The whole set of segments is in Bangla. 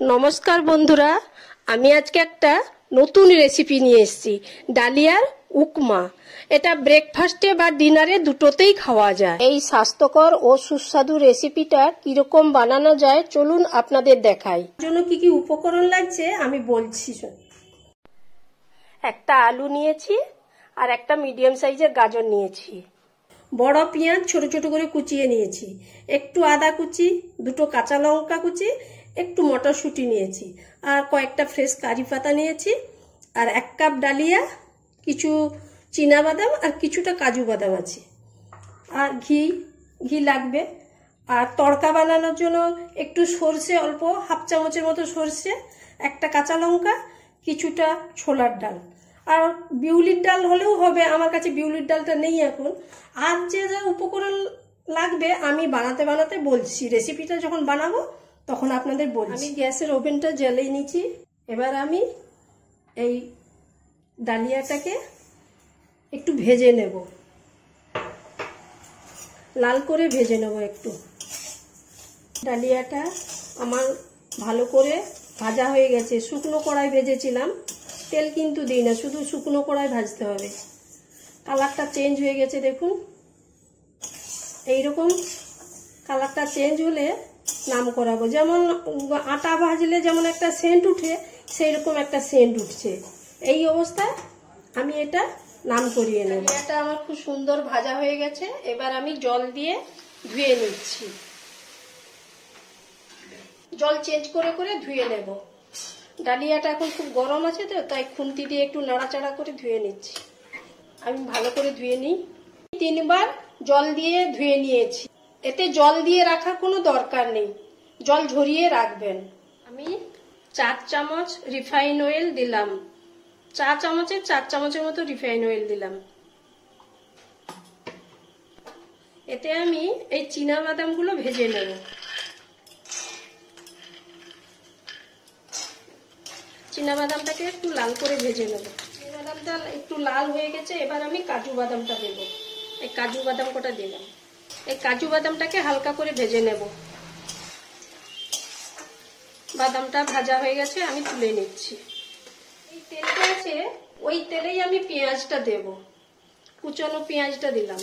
নমস্কার বন্ধুরা, আমি আজকে একটা নতুন রেসিপি নিয়ে এসেছি, ডালিয়ার উপমা। এটা ব্রেকফাস্টে বা ডিনারে দুটোতেই খাওয়া যায়। এই স্বাস্থ্যকর ও সুস্বাদু রেসিপিটা কিরকম বানানো যায় চলুন আপনাদের দেখাই। এর জন্য কি কি উপকরণ লাগছে আমি বলছি। একটা আলু নিয়েছি আর একটা মিডিয়াম সাইজের গাজর নিয়েছি। বড় পেঁয়াজ ছোট ছোট করে কুচিয়ে নিয়েছি, একটু আদা কুচি, দুটো কাঁচা লঙ্কা কুচি, একটু মটরশুঁটি নিয়েছি, আর কয়েকটা ফ্রেশ কারি পাতা নিয়েছি, আর 1 কাপ ডালিয়া, কিছু চীনা বাদাম আর কিছুটা কাজু বাদাম আছে, আর ঘি লাগবে। আর তড়কা বানানোর জন্য একটু সর্ষে, অল্প হাফ চামচের মতো সর্ষে, একটা কাঁচা লঙ্কা, কিছুটা ছোলার ডাল, আর বিউলির ডাল হলেও হবে, আমার কাছে বিউলির ডালটা নেই এখন। আর যে যা উপকরণ লাগবে আমি বানাতে বানাতে বলছি, রেসিপিটা যখন বানাবো তখন আপনাদের বলছি। আমি গ্যাসের ওভেনটা জ্বালিয়ে নিচ্ছি। এবার আমি এই ডালিয়াটাকে একটু ভেজে নেব, লাল করে ভেজে নেব একটু। ডালিয়াটা আমার ভালো করে ভাজা হয়ে গেছে, শুকনো কড়াই ভেজেছিলাম, তেল কিন্তু দিই না, শুধু শুকনো কড়াই ভাজতে হবে। কালারটা চেঞ্জ হয়ে গেছে দেখুন, এইরকম কালারটা চেঞ্জ হলে নাম করাবো। যেমন আটা ভাজলে যেমন একটা সেন্ট উঠে, সেই রকম একটা সেন্ট উঠছে। এই অবস্থায় আমি এটা নাম করিয়ে নেব। এটা আমার খুব সুন্দর ভাজা হয়ে গেছে, এবার আমি জল দিয়ে ধুয়ে নিচ্ছি। জল চেঞ্জ করে করে ধুয়ে নেব। ডালিয়াটা এখন খুব গরম আছে তো, তাই খুন্তি দিয়ে একটু নাড়াচাড়া করে ধুয়ে নিচ্ছি। আমি ভালো করে ধুয়ে নিই। 3 বার জল দিয়ে ধুয়ে নিয়েছি। এতে জল দিয়ে রাখার কোনো দরকার নেই, জল ঝরিয়ে রাখবেন। আমি 4 চামচ রিফাইন অয়েল দিলাম, 4 চামচের মতো রিফাইন অয়েল দিলাম। এতে আমি এই চীনা বাদামগুলো ভেজে নেব। চীনা বাদামটাকে একটু লাল করে ভেজে নেব। চীনা বাদামটা একটু লাল হয়ে গেছে, এবার আমি কাজু বাদামটা দেব। এই কাজু বাদাম কটা দিলাম। এই কাজু বাদামটাকে হালকা করে ভেজে নেব। বাদামটা ভাজা হয়ে গেছে, আমি তুলে নিচ্ছি। এই তেলটা আছে, ওই তেলেই আমি পেঁয়াজটা দেব। কুচনো পেঁয়াজটা দিলাম।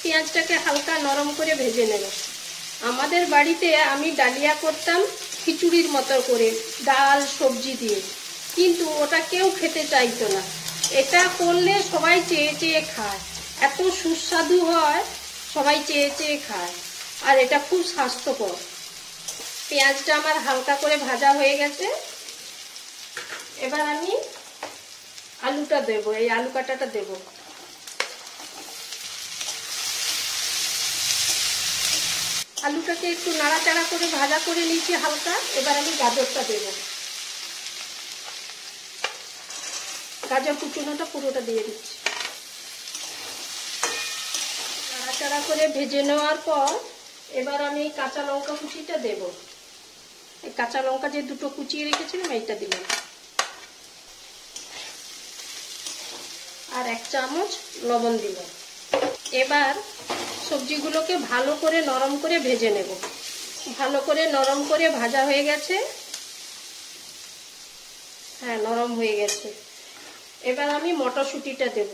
পেঁয়াজটাকে হালকা নরম করে ভেজে নেব। আমাদের বাড়িতে আমি ডালিয়া করতাম খিচুড়ির মতো করে, ডাল সবজি দিয়ে, কিন্তু ওটা কেউ খেতে চাইতো না। এটা করলে সবাই চেয়ে চেয়ে খায়, এত সুস্বাদু হয়, সবাই চেয়ে চেয়ে খায়, আর এটা খুব স্বাস্থ্যকর। পেঁয়াজটা আমার হালকা করে ভাজা হয়ে গেছে, এবার আমি আলুটা দেব, এই আলু কাটাটা দেব। আলুটাকে একটু নাড়াচাড়া করে ভাজা করে নিয়েছি হালকা, এবার আমি গাজরটা দেব। গাজর কুচুনোটা পুরোটা দিয়ে দিচ্ছি। নাড়াচাড়া করে ভেজে নেওয়ার পর এবার আমি কাঁচা লঙ্কা কুচিটা দেব। এই কাঁচা লঙ্কা যে দুটো কুচিয়ে রেখেছিলাম এইটা দিলাম, আর 1 চামচ লবণ দিলাম। এবার সবজিগুলোকে ভালো করে নরম করে ভেজে নেব। ভালো করে নরম করে ভাজা হয়ে গেছে, হ্যাঁ নরম হয়ে গেছে। এবার আমি মটরশুঁটিটা দেব।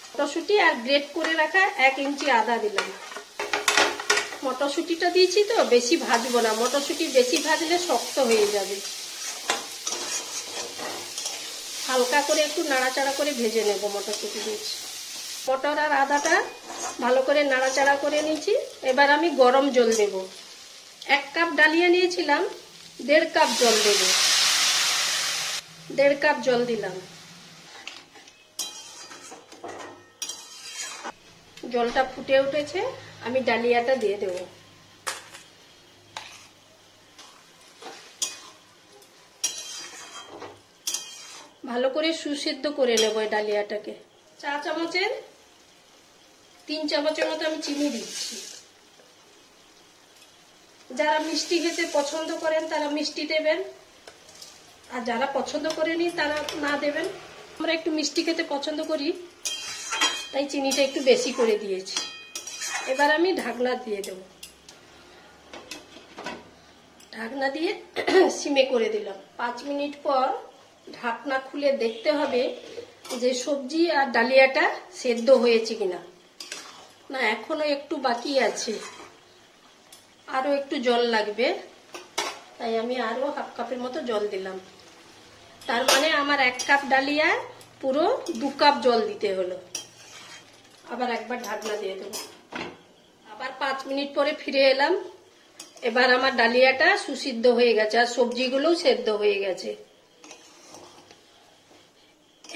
মটরশুঁটি আর গ্রেট করে রাখা 1 ইঞ্চি আদা দিলাম। মটরশুঁটিটা দিয়েছি তো বেশি ভাজবো না, মটরশুঁটি বেশি ভাজলে শক্ত হয়ে যাবে। হালকা করে একটু নাড়াচাড়া করে ভেজে নেব। মটরশুঁটি দিয়েছি, মটর আর আদাটা ভালো করে নাড়াচাড়া করে নিয়েছি। এবার আমি গরম জল দেব। 1 কাপ ডালিয়া নিয়েছিলাম, 1.5 কাপ জল দেব। 1.5 কাপ জল দিলাম। জলটা ফুটে উঠেছে, আমি ডালিয়াটা দিয়ে দেব। ভালো করে সুসেদ্ধ করে নেব এই ডালিয়াটাকে। 4 চামচের 3 চামচের মতো আমি চিনি দিচ্ছি। যারা মিষ্টি খেতে পছন্দ করেন তারা মিষ্টি দেবেন, আর যারা পছন্দ করেনি তারা না দেবেন। আমরা একটু মিষ্টি খেতে পছন্দ করি, তাই চিনিটা একটু বেশি করে দিয়েছি। এবার আমি ঢাকনা দিয়ে দেব, ঢাকনা দিয়ে সিমে করে দিলাম। 5 মিনিট পর ঢাকনা খুলে দেখতে হবে যে সবজি আর ডালিয়াটা সেদ্ধ হয়েছে কিনা। না, এখনো একটু বাকি আছে, আরো একটু জল লাগবে, তাই আমি আরো হাফ কাপের মতো জল দিলাম। তার মানে আমার 1 কাপ ডালিয়া পুরো 2 কাপ জল দিতে হলো। আবার একবার ঢাকনা দিয়ে দেবো। আবার 5 মিনিট পরে ফিরে এলাম। এবার আমার ডালিয়াটা সুসিদ্ধ হয়ে গেছে আর সবজিগুলোও সেদ্ধ হয়ে গেছে।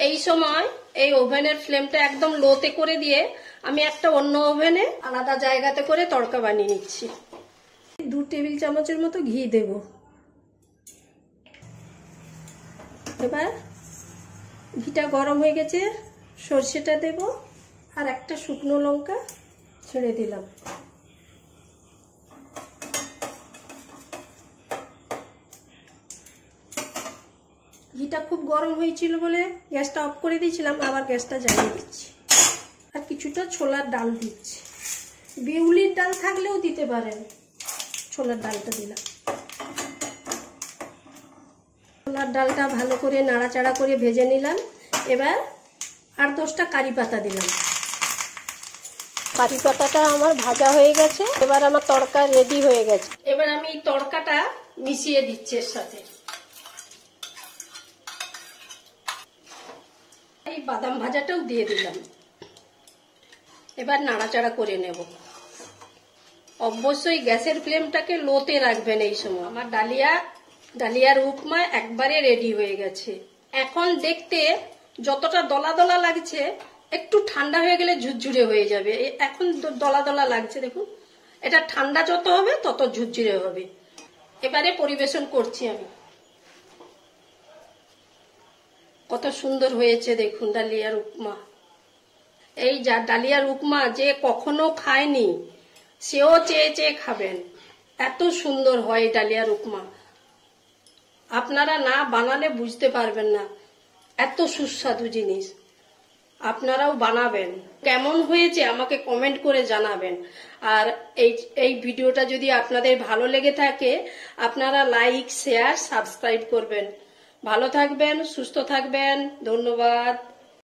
এই সময় এই ওভেনের ফ্লেমটা একদম লোতে করে দিয়ে আমি একটা অন্য ওভেনে আলাদা জায়গাতে করে তড়কা বানিয়ে নিচ্ছি। 2 টেবিল চামচের মতো ঘি দেব। এবার ঘিটা গরম হয়ে গেছে, সরষেটা দেব আর একটা শুকনো লঙ্কা ছেড়ে দিলাম। ঘিটা খুব গরম হয়েছিল বলে গ্যাসটা অফ করে দিয়েছিলাম, আবার গ্যাসটা জ্বালিয়ে দিচ্ছি। আর কিছুটা ছোলার ডাল দিচ্ছি, বিউলির ডাল থাকলেও দিতে পারেন। ছোলার ডালটা দিলাম। ছোলার ডালটা ভালো করে নাড়াচাড়া করে ভেজে নিলাম। এবার 8-10টা কারি পাতা দিলাম। কারি পাতাটা আমার ভাজা হয়ে গেছে। এবার আমার তড়কা রেডি হয়ে গেছে। এবার আমি তড়কাটা মিশিয়ে দিচ্ছি এর সাথে। এই বাদাম ভাজাটাও দিয়ে দিলাম। এবার নাড়াচাড়া করে নেব। অবশ্যই গ্যাসের ফ্লেমটাকে লোতে রাখবেন এই সময়। আমার ডালিয়ার উপমা একবারে রেডি হয়ে গেছে। এখন দেখতে যতটা দলা দলা লাগছে, একটু ঠান্ডা হয়ে গেলে ঝুরঝুরে হয়ে যাবে। এখন দলা দলা লাগছে, দেখুন। এটা ঠান্ডা যত হবে তত ঝুরঝুরে হবে। এবারে পরিবেশন করছি আমি। কত সুন্দর হয়েছে দেখুন ডালিয়ার উপমা। এই যা ডালিয়ার উপমা যে কখনো খায়নি সেও চেয়ে চেয়ে খাবেন, এত সুন্দর হয় ডালিয়ার উপমা। আপনারা না বানালে বুঝতে পারবেন না, এত সুস্বাদু জিনিস। আপনারাও বানাবেন। কেমন হয়েছে আমাকে কমেন্ট করে জানাবেন। আর এই ভিডিওটা যদি আপনাদের ভালো লেগে থাকে, আপনারা লাইক, শেয়ার, সাবস্ক্রাইব করবেন। ভালো থাকবেন, সুস্থ থাকবেন। ধন্যবাদ।